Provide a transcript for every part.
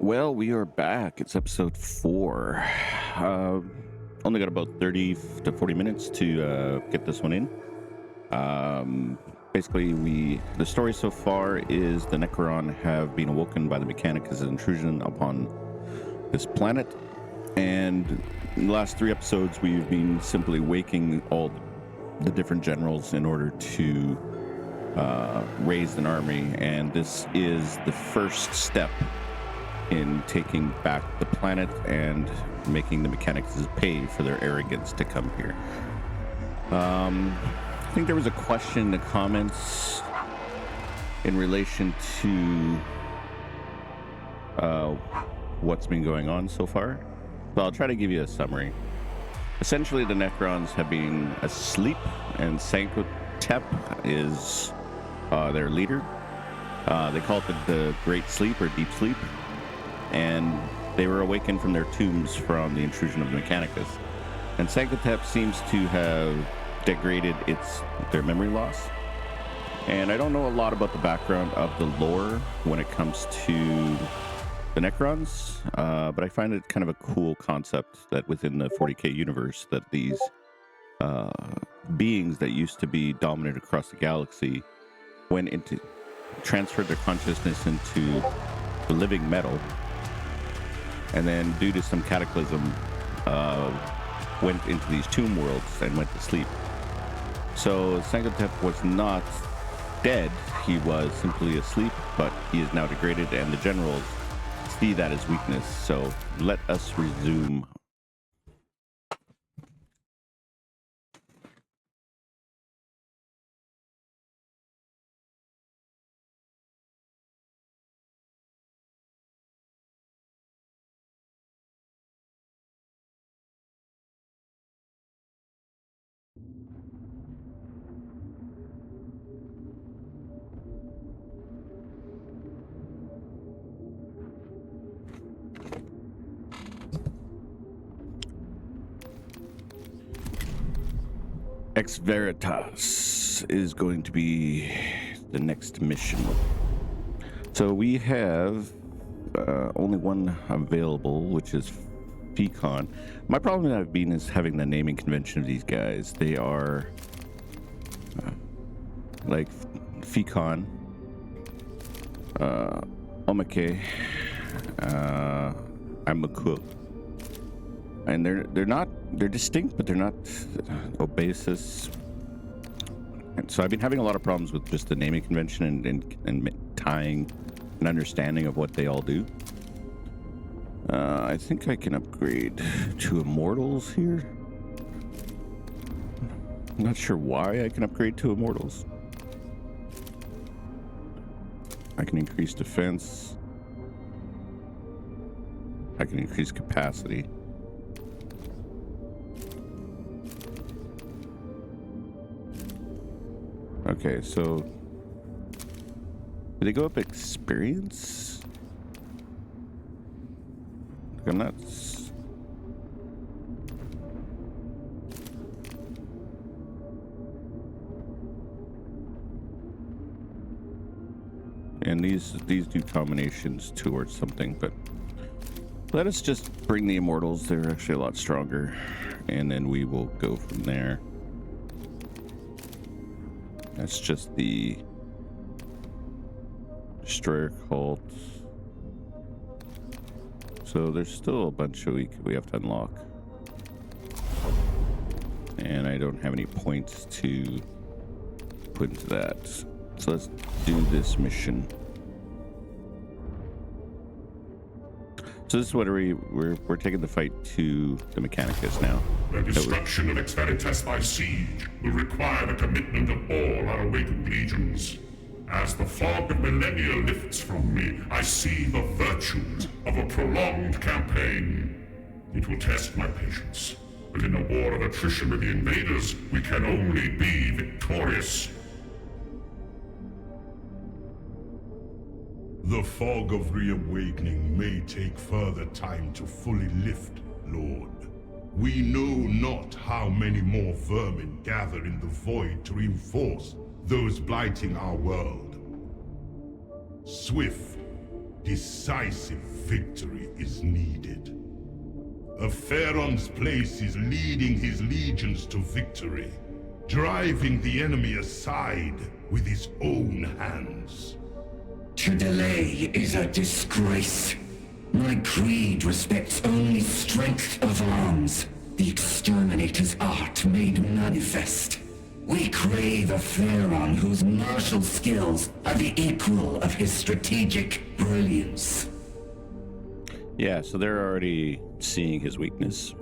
Well, we are back. It's episode 4. Only got about 30 to 40 minutes to get this one in. Basically, the story so far is the Necron have been awoken by the Mechanicus' intrusion upon this planet. And in the last 3 episodes, we've been simply waking all the different generals in order to raise an army. And this is the first step in taking back the planet and making the Mechanicus pay for their arrogance to come here. I think there was a question in the comments in relation to what's been going on so far. So I'll try to give you a summary. Essentially, the Necrons have been asleep, and Sanctotep is their leader. They call it the Great Sleep or Deep Sleep. And they were awakened from their tombs from the intrusion of the Mechanicus. And Sanctotep seems to have degraded their memory loss. And I don't know a lot about the background of the lore when it comes to the Necrons, but I find it kind of a cool concept that within the 40k universe that these beings that used to be dominant across the galaxy transferred their consciousness into the living metal, and then due to some cataclysm went into these tomb worlds and went to sleep. So Sanctotep was not dead, he was simply asleep, but he is now degraded, and the generals see that as weakness. So let us resume. Exveritas is going to be the next mission. So we have only one available, which is Recon. My problem I've been is having the naming convention of these guys. They are like Recon, Omake, Amaku. And they're distinct, but they're not Obasis. And so I've been having a lot of problems with just the naming convention and tying an understanding of what they all do. I think I can upgrade to Immortals here. I'm not sure why I can upgrade to Immortals. I can increase defense. I can increase capacity. Okay, so did they go up experience? I'm not. And these do combinations towards something, but let us just bring the Immortals. They're actually a lot stronger, and then we will go from there. That's just the Destroyer Cult. So there's still a bunch of we have to unlock. And I don't have any points to put into that. So let's do this mission. So this is what we're taking the fight to the Mechanicus now. The destruction of Exveritas by siege will require the commitment of all our awakened legions. As the fog of millennia lifts from me, I see the virtues of a prolonged campaign. It will test my patience, but in a war of attrition with the invaders, we can only be victorious. The fog of reawakening may take further time to fully lift, Lord. We know not how many more vermin gather in the void to reinforce those blighting our world. Swift, Decisive victory is needed. A Pharaon's place is leading his legions to victory, driving the enemy aside with his own hands. To delay is a disgrace. My creed respects only strength of arms, the exterminator's art made manifest. We crave a Pharaon whose martial skills are the equal of his strategic brilliance. Yeah, so they're already seeing his weakness.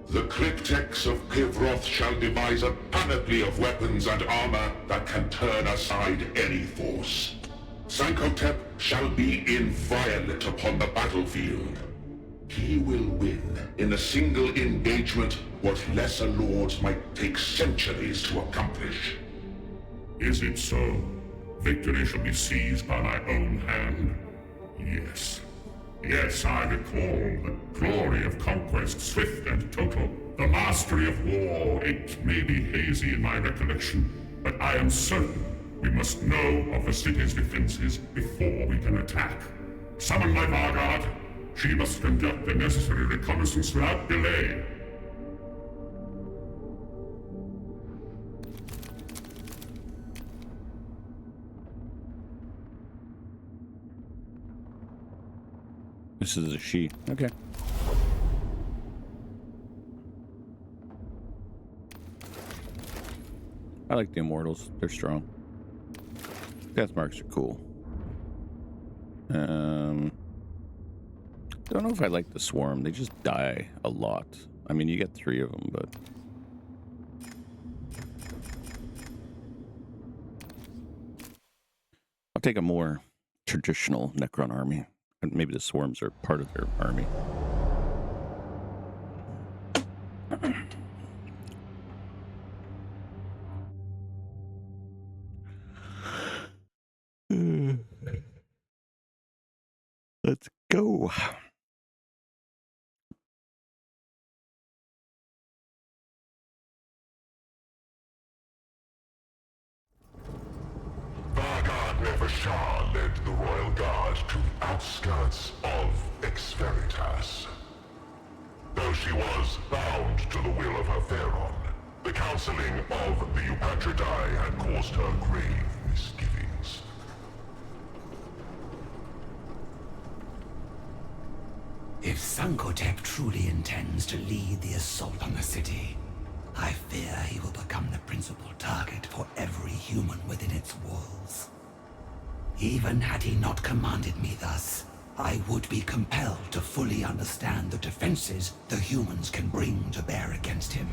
The Cryptex of Kivroth shall devise a panoply of weapons and armor that can turn aside any force. Sankotep shall be inviolate upon the battlefield. He will win in a single engagement what lesser lords might take centuries to accomplish. Is it so? Victory shall be seized by my own hand? Yes. Yes, I recall the glory of conquest, swift and total. The mastery of war, it may be hazy in my recollection, but I am certain we must know of the city's defenses before we can attack. Summon my Vanguard. She must conduct the necessary reconnaissance without delay. This is a she. Okay. I like the Immortals. They're strong. Death marks are cool. Don't know if I like the Swarm. They just die a lot. I mean, you get 3 of them, but... I'll take a more traditional Necron army. And maybe the Swarms are part of their army. Let's go. Vargard Nevershah led the Royal Guard to the outskirts of Exveritas. Though she was bound to the will of her Pharaon, the counseling of the Eupatridae had caused her grave misgivings. If Sankotep truly intends to lead the assault on the city, I fear he will become the principal target for every human within its walls. Even had he not commanded me thus, I would be compelled to fully understand the defenses the humans can bring to bear against him,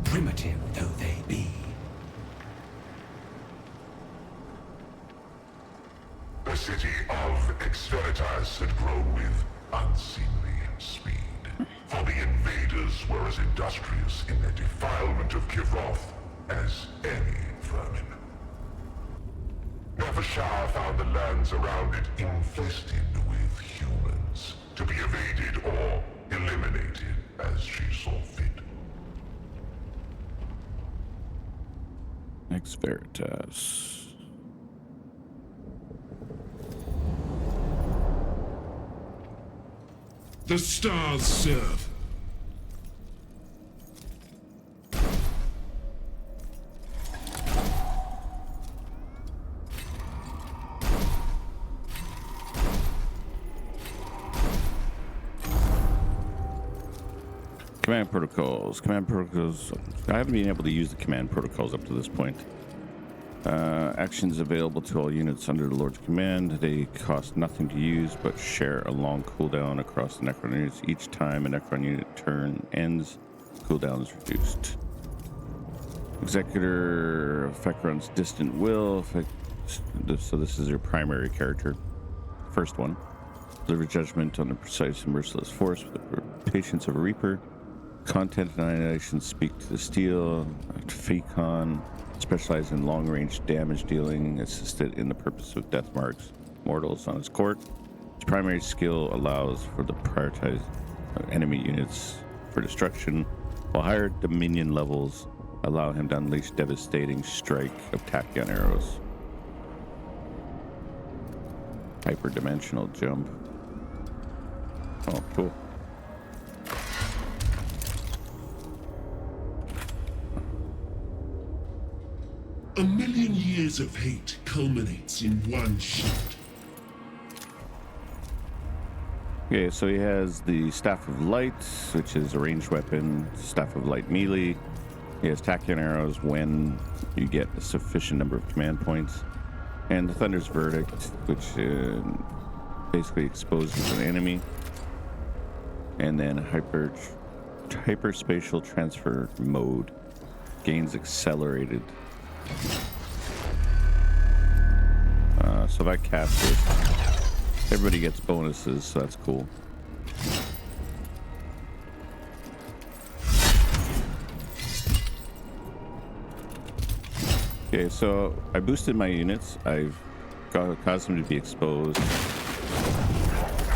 primitive though they be. The city of Exveritas had grown with unseemly speed, for the invaders were as industrious in their defilement of Kivroth as any vermin. Nevershah found the lands around it infested with humans, to be evaded or eliminated as she saw fit. Exveritas. The stars serve. Command protocols. Command protocols. I haven't been able to use the command protocols up to this point. Actions available to all units under the Lord's command. They cost nothing to use, but share a long cooldown across the Necron units. Each time a Necron unit turn ends, cooldown is reduced. Executor effect runs distant will. So this is your primary character. First one. Deliver judgment on the precise and merciless force with the patience of a reaper. Content annihilation, speak to the steel. Recon. Specialized in long-range damage dealing, assisted in the purpose of death marks, mortals on his court. His primary skill allows for the prioritized enemy units for destruction, while higher dominion levels allow him to unleash devastating strike of tachyon arrows. Hyperdimensional jump. Oh, cool. A million years of hate culminates in one shoot. Okay, so he has the Staff of Light, which is a ranged weapon, Staff of Light melee. He has tachyon arrows when you get a sufficient number of command points. And the Thunder's Verdict, which basically exposes an enemy. And then hyperspatial transfer mode gains accelerated. So if I cast this, everybody gets bonuses, so that's cool. Okay, so I boosted my units. I've caused them to be exposed,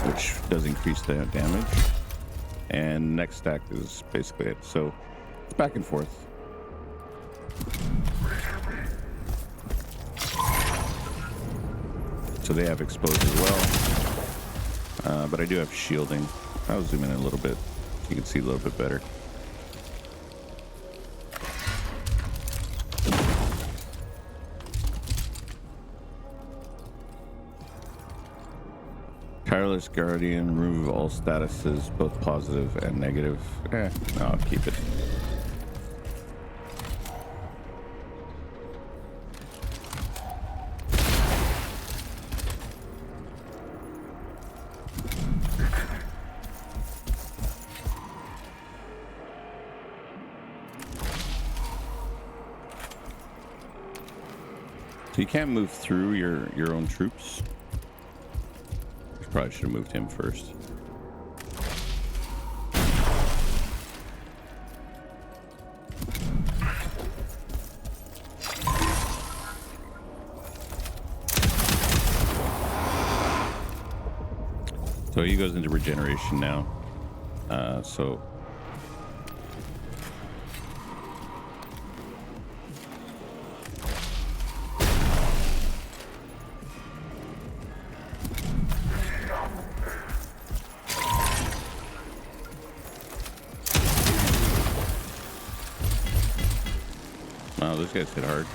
which does increase the damage. And next stack is basically it. So it's back and forth. So they have exposed as well. But I do have shielding. I'll zoom in a little bit. You can see a little bit better. Tireless Guardian, remove all statuses, both positive and negative. No, I'll keep it. So you can't move through your own troops. Probably should have moved him first. So he goes into regeneration now. So wow, those guys hit hard.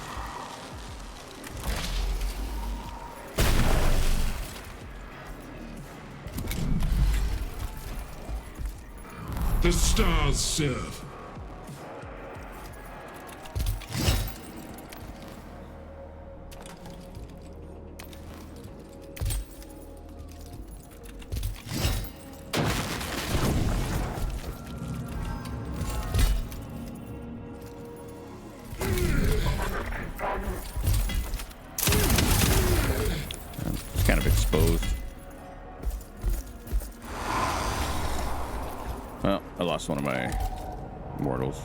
The stars serve. It's kind of exposed. Well, I lost one of my mortals.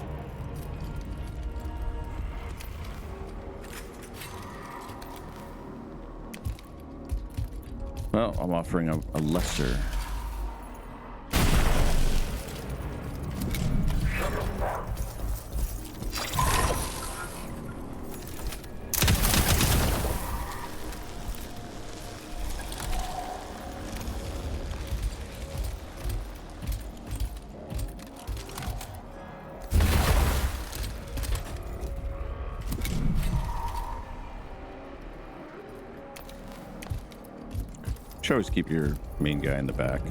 Well, I'm offering a lesser. Should always keep your main guy in the back.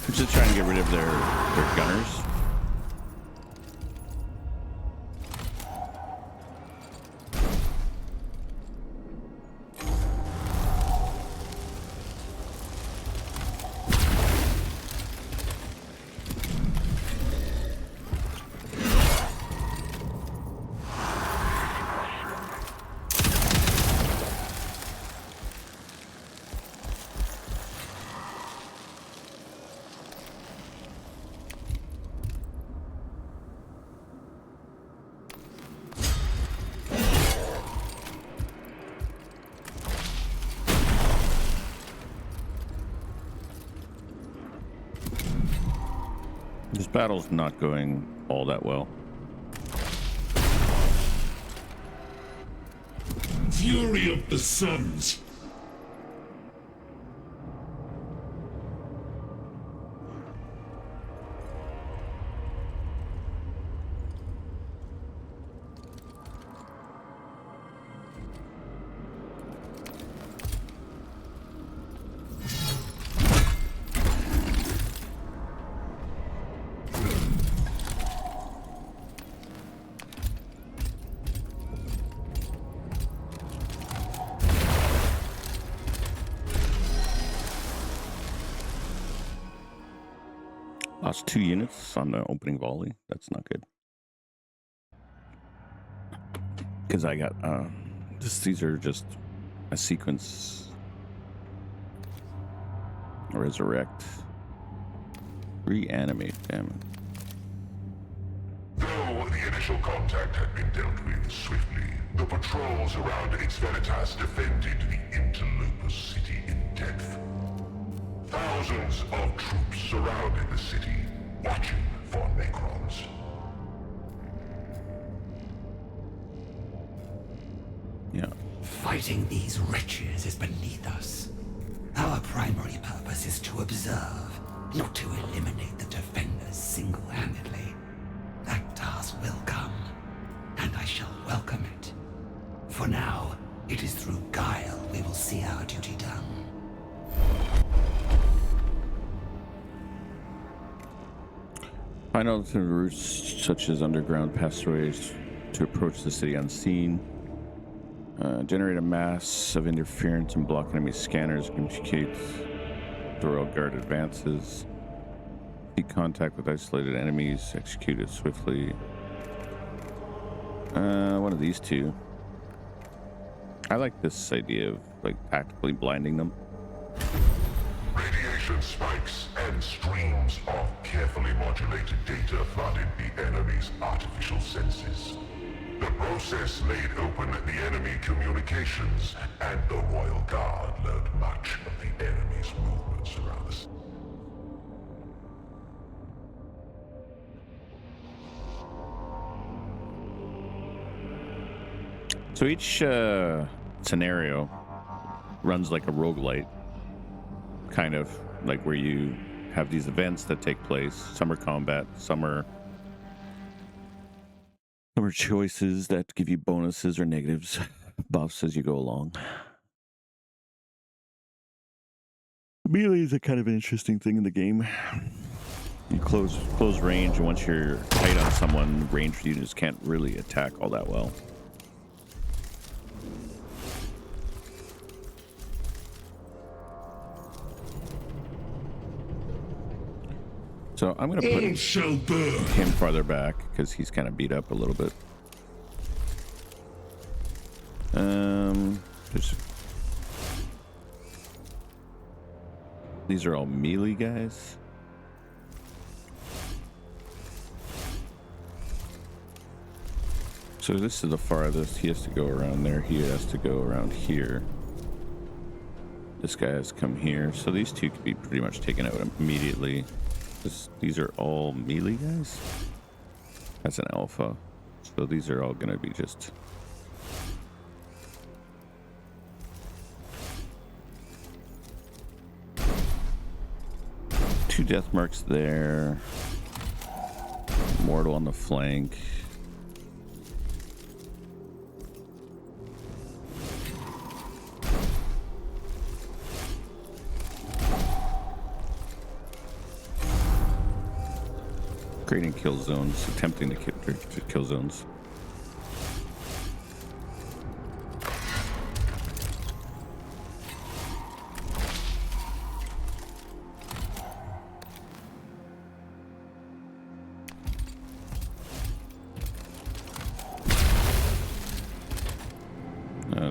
I'm just trying to get rid of their gunners. This battle's not going all that well. Fury of the Suns. Lost 2 units on the opening volley. That's not good. Because I got these are just a sequence. Resurrect. Reanimate, damn it. Though the initial contact had been dealt with swiftly, the patrols around Exveritas defended the interloper's city in depth. Thousands of troops surrounded the city, watching for Necrons. Yeah. Fighting these wretches is beneath us. Our primary purpose is to observe, not to eliminate the defenders single-handedly. That task will come, and I shall welcome it. For now, it is through guile we will see our duty done. Find alternate routes such as underground passageways to approach the city unseen. Generate a mass of interference and block enemy scanners. Communicate through guard advances. Keep contact with isolated enemies. Execute it swiftly. One of these two. I like this idea of like tactically blinding them. Radiation spikes and streams of carefully modulated data flooded the enemy's artificial senses. The process laid open the enemy communications, and the Royal Guard learned much of the enemy's movements around us. So each scenario runs like a roguelite, kind of like where you have these events that take place. Some are combat, some are choices that give you bonuses or negatives, buffs as you go along. Melee is a kind of an interesting thing in the game. You close range, and once you're tight on someone, ranged units can't really attack all that well. So I'm going to put him farther back because he's kind of beat up a little bit. These are all melee guys. So this is the farthest. He has to go around there. He has to go around here. This guy has come here. So these two could be pretty much taken out immediately. These are all melee guys. That's an alpha. So these are all going to be just... two death marks there. Mortal on the flank. Creating kill zones, attempting to kill zones.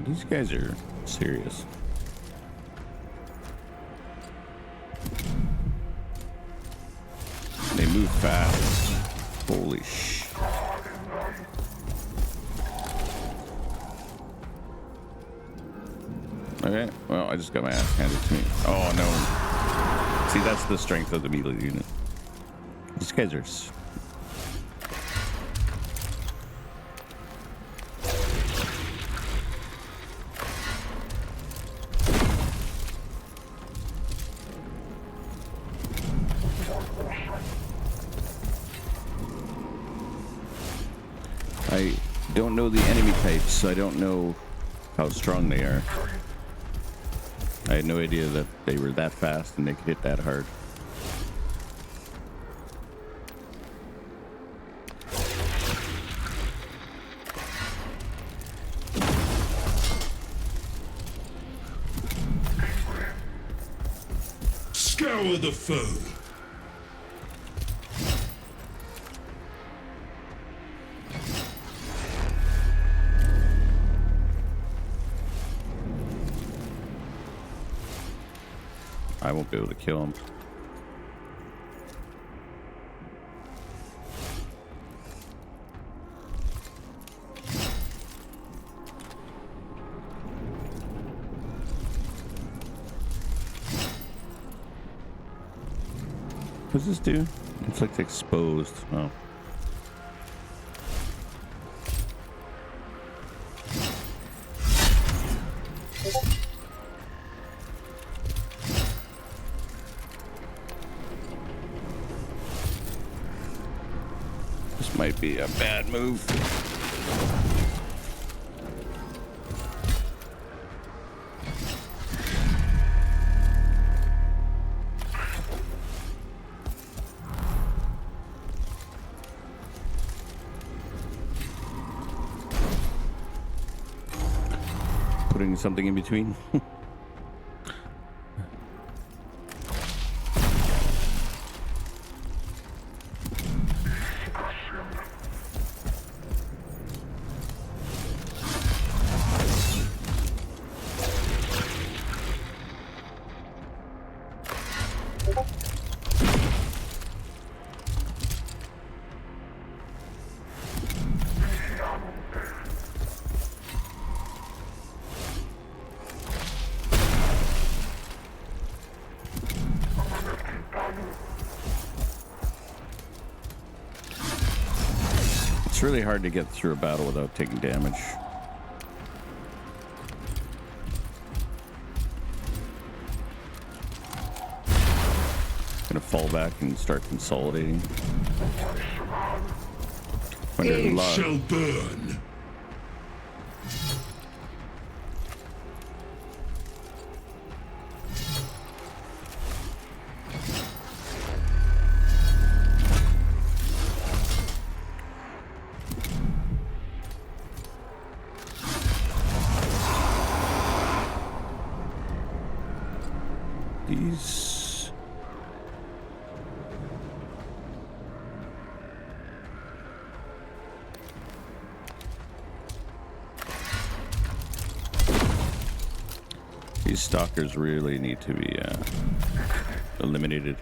These guys are serious. They move fast. Holy sh! Okay, well, I just got my ass handed to me. Oh no. See, that's the strength of the melee unit. These guys are... I don't know the enemy types, so I don't know how strong they are. I had no idea that they were that fast and they could hit that hard. Scour the foe. I won't be able to kill him. What's this do? It's like exposed. Oh. This might be a bad move. Putting something in between. It's really hard to get through a battle without taking damage. Gonna fall back and start consolidating. Under All love. shall burn. These... These stalkers really need to be eliminated.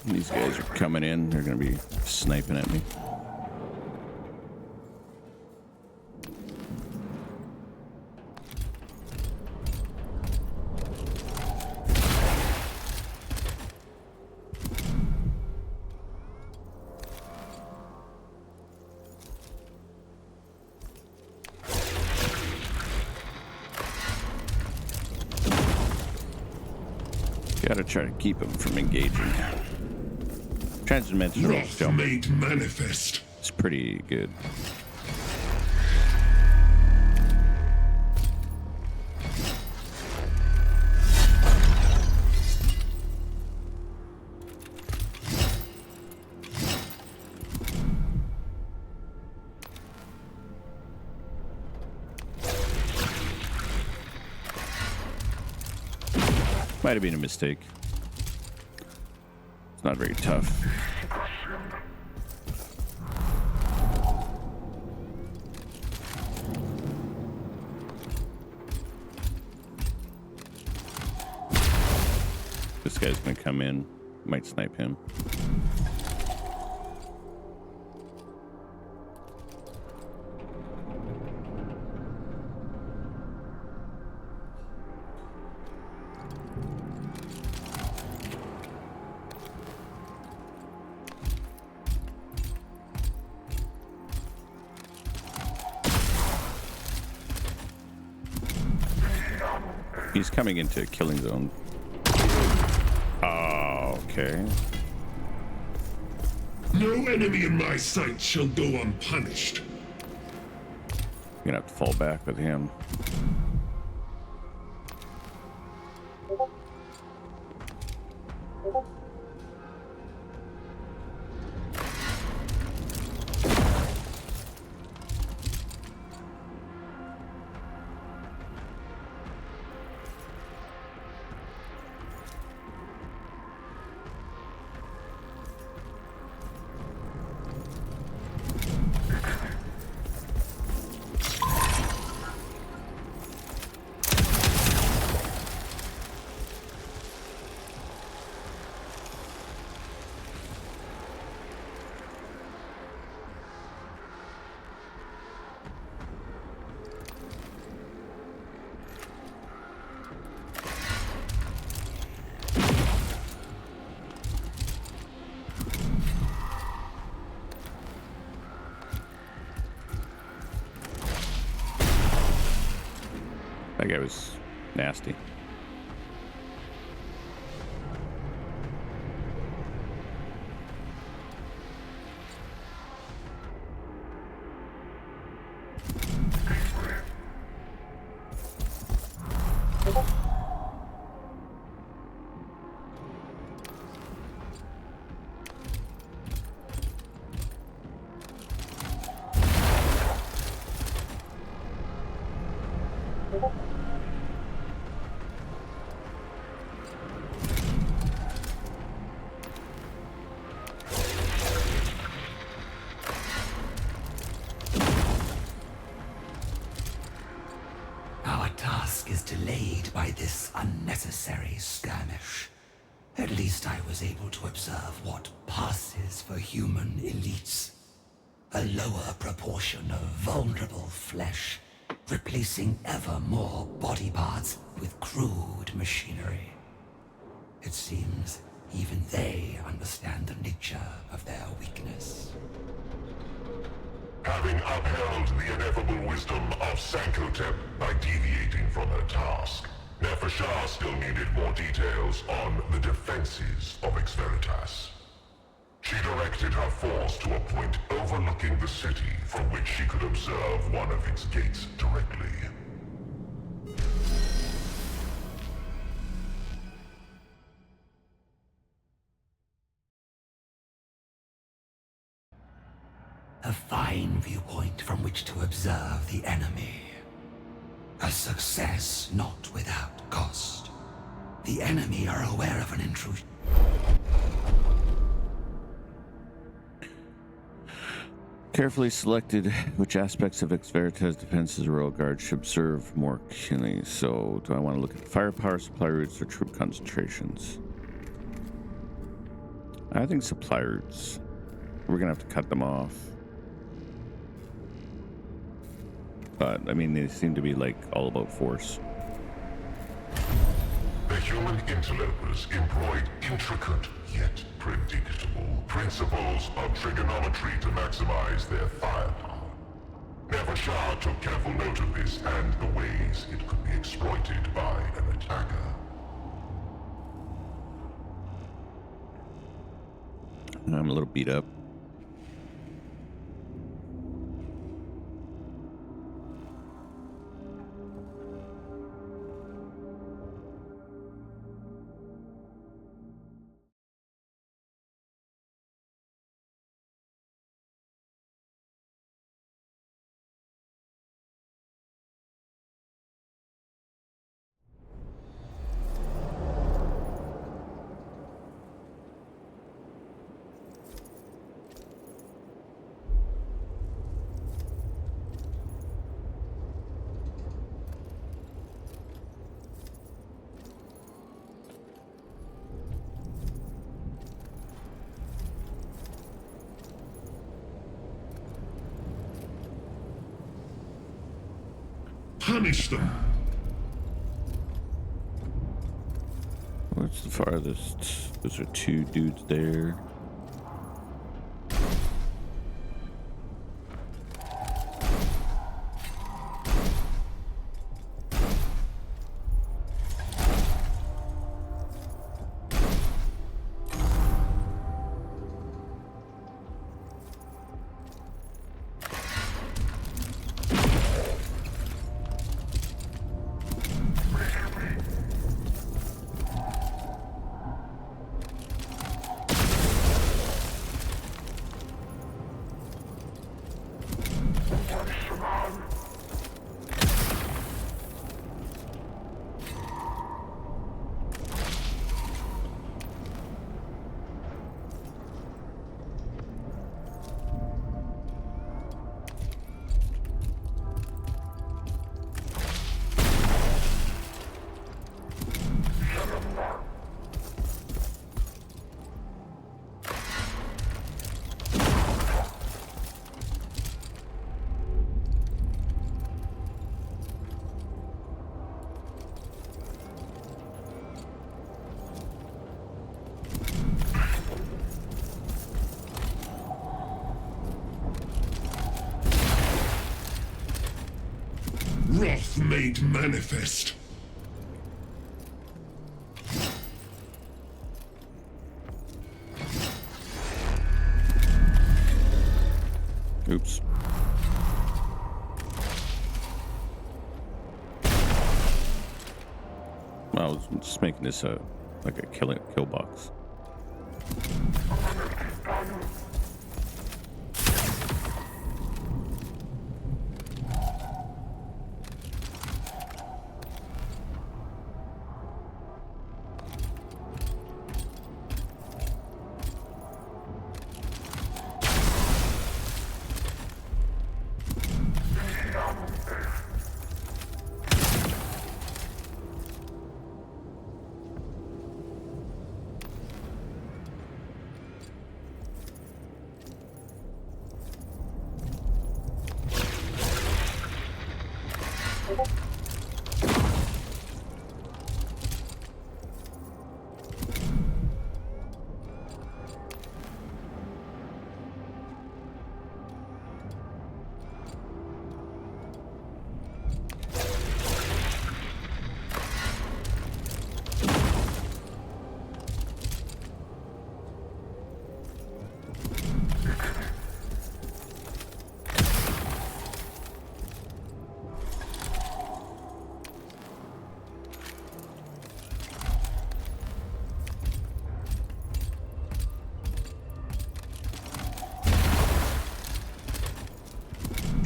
These guys are coming in. They're going to be sniping at me. Gotta try to keep them from engaging. Transdimensional Wrath jump. made manifest. It's pretty good. Might have been a mistake. It's not very tough. This guy's gonna come in. Might snipe him. He's coming into a killing zone. Oh, okay. No enemy in my sight shall go unpunished. You're gonna have to fall back with him. That guy was nasty. Our task is delayed by this unnecessary skirmish. At least I was able to observe what passes for human elites. A lower proportion of vulnerable flesh, replacing ever more body parts with crude machinery. It seems even they understand the nature of their weakness. Having upheld the ineffable wisdom of Sankotep by deviating from her task, Nefershah still needed more details on the defenses of Exveritas. She directed her force to a point overlooking the city from which she could observe one of its gates directly. A fine viewpoint from which to observe the enemy. A success not without cost. The enemy are aware of an intrusion. Carefully selected which aspects of Exveritas defenses Royal Guard should observe more keenly. So, do I want to look at firepower, supply routes, or troop concentrations? I think supply routes. We're gonna have to cut them off. But, I mean, they seem to be, like, all about force. The human interlopers employed intricate yet predictable principles of trigonometry to maximize their firepower. Nefershah took careful note of this and the ways it could be exploited by an attacker. I'm a little beat up. Banish them. What's the farthest? Those are two dudes there. Wrath made manifest. Oops. Well, I was just making this like a kill box.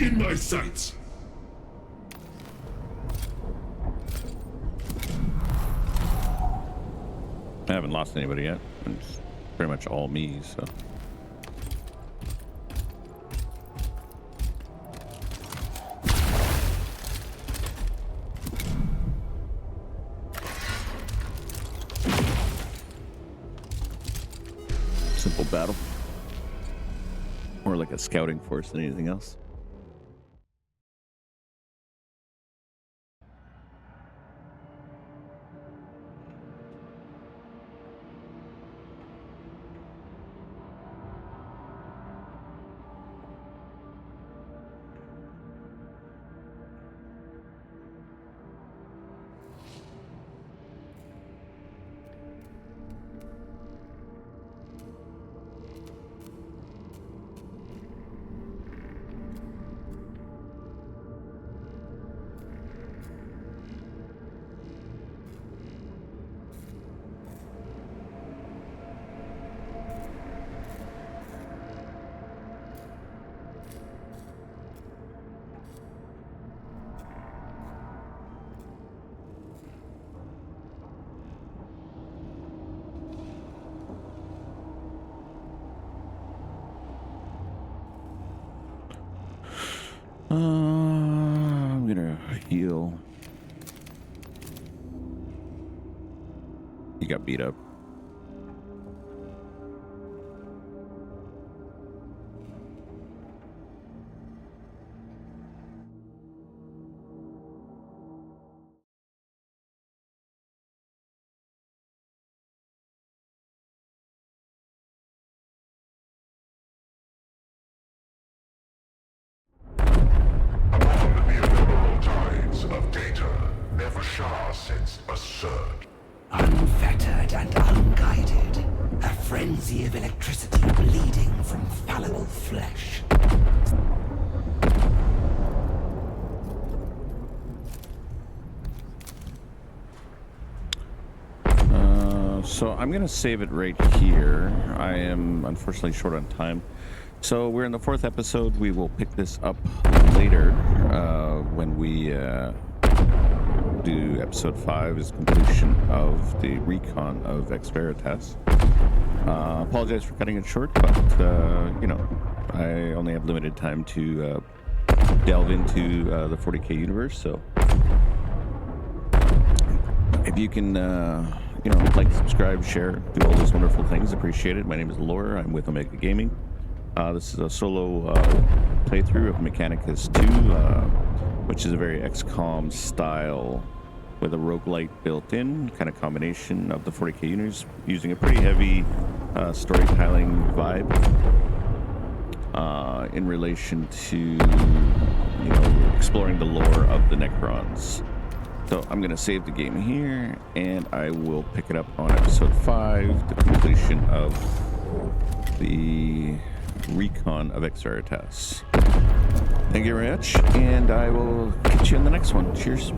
In my sights. I haven't lost anybody yet. It's pretty much all me, so. Simple battle. More like a scouting force than anything else. I'm gonna heal. He got beat up. Shah sensed a surge. Unfettered and unguided, a frenzy of electricity bleeding from fallible flesh. So I'm going to save it right here. I am unfortunately short on time. So we're in the 4th episode. We will pick this up later when we do episode 5 is completion of the Recon of Exveritas. Apologize for cutting it short, but you know, I only have limited time to delve into the 40k universe. So if you can, you know, like, subscribe, share, do all those wonderful things, appreciate it. My name is Laura. I'm with Omega Gaming. This is a solo playthrough of Mechanicus II, which is a very XCOM style with a roguelite built in, kind of combination of the 40k universe, using a pretty heavy storytelling vibe in relation to, you know, exploring the lore of the Necrons. So I'm going to save the game here, and I will pick it up on episode 5, the completion of the Recon of Exveritas. Thank you very much, and I will catch you in the next one. Cheers.